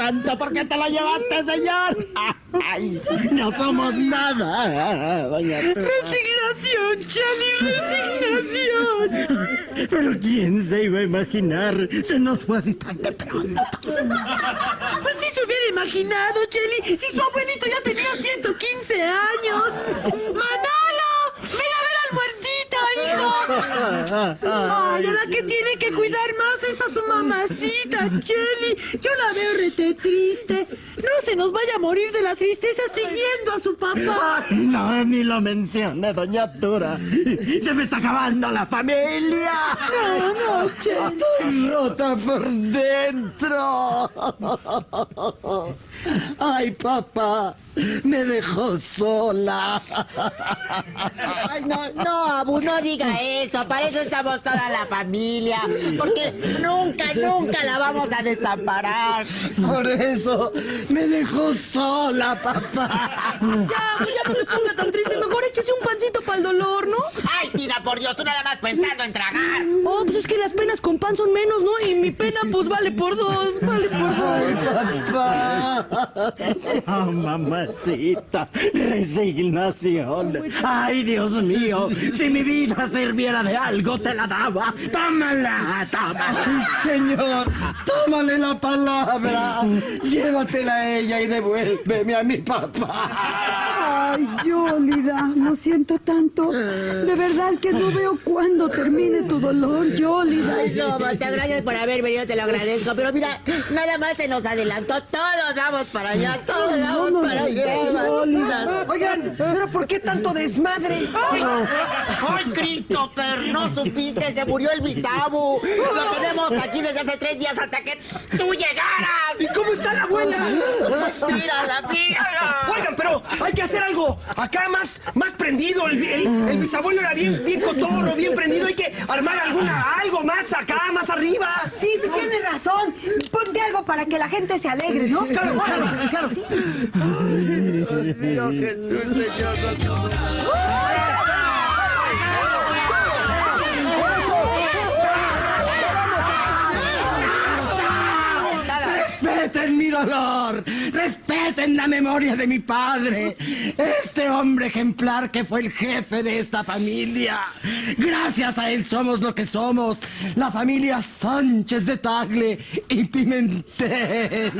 santo! ¿Por qué te lo llevaste, señor? ¡Ay! No somos nada, doña Arturo. ¡Resignación, Cheli! ¡Resignación! ¿Pero quién se iba a imaginar? Se nos fue así tan de pronto. Pues sí se hubiera imaginado, Cheli, si su abuelito ya tenía 115 años. ¡Manolo! ¡Ven a ver al muertito, hijo! Ay, a la que tiene que cuidar más es a su mamacita, Cheli. Yo la veo rete triste. No se nos vaya a morir de la tristeza siguiendo a su papá. Ay, no, ni lo mencione, doña Artura. Se me está acabando la familia. No, Cheli. Estoy rota por dentro. Ay, papá, me dejó sola. Ay, no, Abu, no diga eso. Para eso estamos toda la familia. Porque nunca la vamos a desamparar. Por eso me dejó sola, papá. Ya no se ponga tan triste. Mejor échese un pancito para el dolor, ¿no? Ay, tira, por Dios, tú nada más pensando en tragar. Oh, pues es que las penas con pan son menos, ¿no? Y mi pena, pues, vale por dos. Ay, papá. Oh, mamacita, resignación. Ay, Dios mío, si mi vida sirviera de algo, te la daba. Tómala, tómala. Señor, tómale la palabra. Llévatela a ella y devuélveme a mi papá. Ay, Yólida, lo siento tanto. De verdad que no veo cuándo termine tu dolor, Yólida. Ay, no, te gracias por haber venido, te lo agradezco. Pero mira, nada más se nos adelantó. Todos vamos para allá, todos vamos para allá. Oigan, ¿pero por qué tanto desmadre? ¡Ay, Christopher! ¿No supiste? Se murió el bisabu. Lo tenemos aquí desde hace 3 días hasta que tú llegaras. ¿Y cómo está la abuela? ¡Tírala! Oigan, pero hay que hacer algo acá más prendido. El bisabuelo era bien cotorro, bien prendido. Hay que armar algo más acá, más arriba. Sí, tienes razón. Ponte algo para que la gente se alegre, ¿no? Claro. Sí. Dios mío, Jesús, Señor. Respeten mi dolor, respeten la memoria de mi padre, este hombre ejemplar que fue el jefe de esta familia. Gracias a él somos lo que somos, la familia Sánchez de Tagle y Pimentel.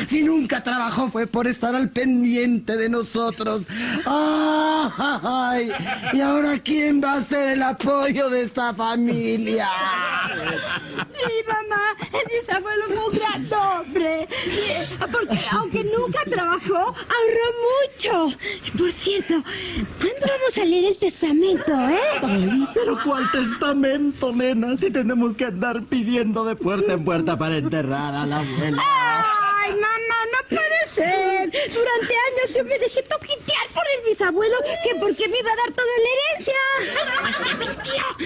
Si nunca trabajó fue por estar al pendiente de nosotros. ¡Ay! ¿Y ahora quién va a ser el apoyo de esta familia? Sí, mamá, el bisabuelo fue un gran hombre. Porque aunque nunca trabajó, ahorró mucho. Por cierto, ¿cuándo vamos a leer el testamento, Ay, pero ¿cuál testamento, nena? Si tenemos que andar pidiendo de puerta en puerta para enterrar a la abuela. ¡Ay, mamá, no puede ser! Durante años yo me dejé toquitear por el bisabuelo que porque me iba a dar toda la herencia.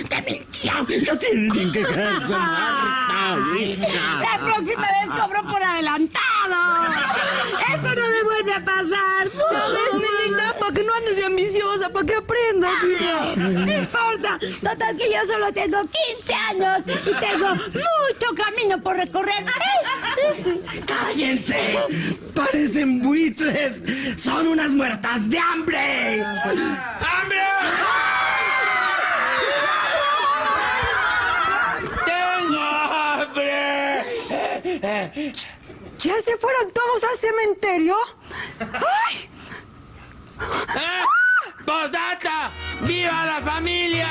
¡Te mintió! No tienen que quedarse muerta, hija. La próxima vez cobro por adelantado. Eso no me vuelve a pasar. ¿No ves, nenita? Para que no andes de ambiciosa, para que aprendas, hija. No importa. Total que yo solo tengo 15 años y tengo mucho camino por recorrer. ¡Cállense! ¡Parecen buitres! ¡Son unas muertas de hambre! ¡Hambre! ¡Tengo hambre! ¿Ya se fueron todos al cementerio? ¡Ay! ¡Posdata! ¡Viva la familia!